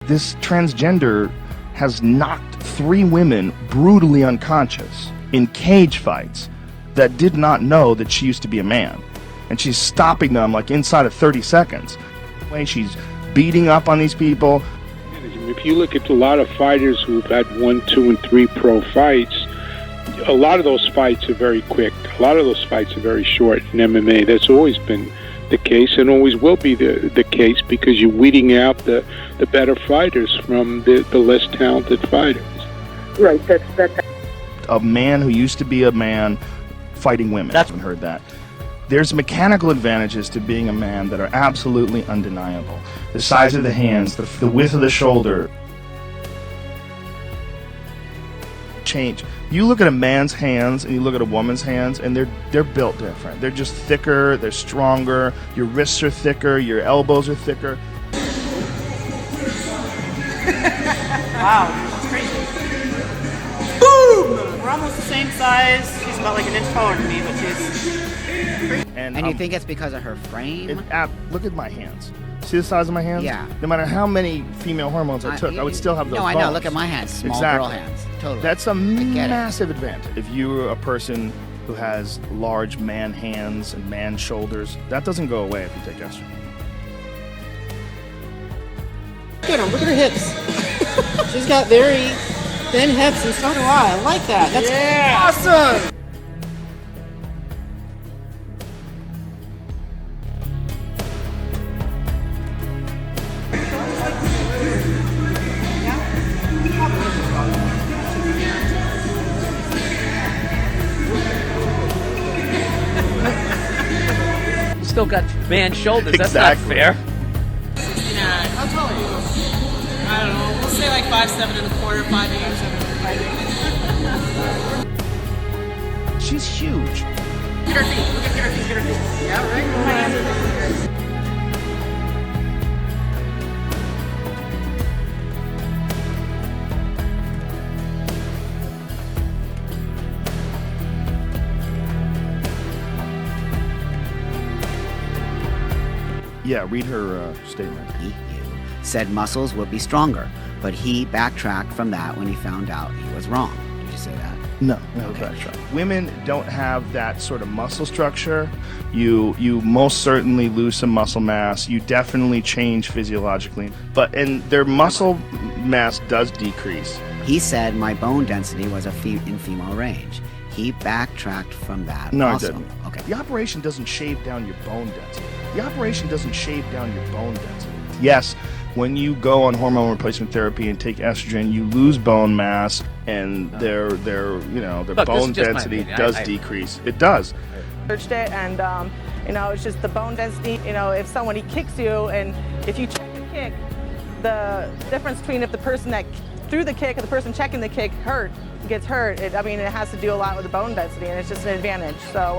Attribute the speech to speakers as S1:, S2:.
S1: This transgender has knocked 3 women brutally unconscious in cage fights that did not know that she used to be a man. And she's stopping them like inside of 30 seconds. She's beating up on these people.
S2: If you look at a lot of fighters who've had 1, 2, and 3 pro fights, a lot of those fights are very quick. A lot of those fights are very short in MMA. That's always been the case and always will be the case, because you're weeding out the better fighters from the less talented fighters.
S3: Right, that's
S1: A man who used to be a man fighting women. I haven't heard that. There's mechanical advantages to being a man that are absolutely undeniable. The size of the hands, the width of the shoulder. Change. You look at a man's hands and you look at a woman's hands, and they're built different. They're just thicker, they're stronger, your wrists are thicker, your elbows are thicker.
S4: Wow, that's crazy. Boom! We're almost the same size. She's about like an inch taller than me, but she's...
S5: And you think it's because of her frame?
S1: Look at my hands. See the size of my hands?
S5: Yeah.
S1: No matter how many female hormones I took, I would still have those bones.
S5: No, I know. Look at my hands. Small girl hands. Totally.
S1: That's a massive advantage. If you're a person who has large man hands and man shoulders, that doesn't go away if you take estrogen.
S4: Look at them. Look at her hips. She's got very thin hips, and so do I. I like that. That's awesome.
S6: Still got man shoulders.
S1: Exactly.
S6: That's not fair.
S4: 69. How tall are you? I don't know. We'll say like 5'7", 5'8".
S1: She's huge.
S4: Get her feet. Look at her feet. Get her feet. Yeah, right.
S1: Yeah, read her statement.
S5: He said muscles would be stronger, but he backtracked from that when he found out he was wrong. Did you say that?
S1: No, backtrack. Women don't have that sort of muscle structure. You most certainly lose some muscle mass. You definitely change physiologically, and their muscle mass does decrease.
S5: He said my bone density was in female range. He backtracked from that.
S1: No,
S5: also.
S1: I didn't.
S5: Okay.
S1: The operation doesn't shave down your bone density. The operation doesn't shave down your bone density. Yes, when you go on hormone replacement therapy and take estrogen, you lose bone mass, and their bone density does decrease. It does.
S3: Searched it, and it's just the bone density. If somebody kicks you, and if you check the kick, the difference between if the person that threw the kick and the person checking the kick gets hurt, it has to do a lot with the bone density, and it's just an advantage. So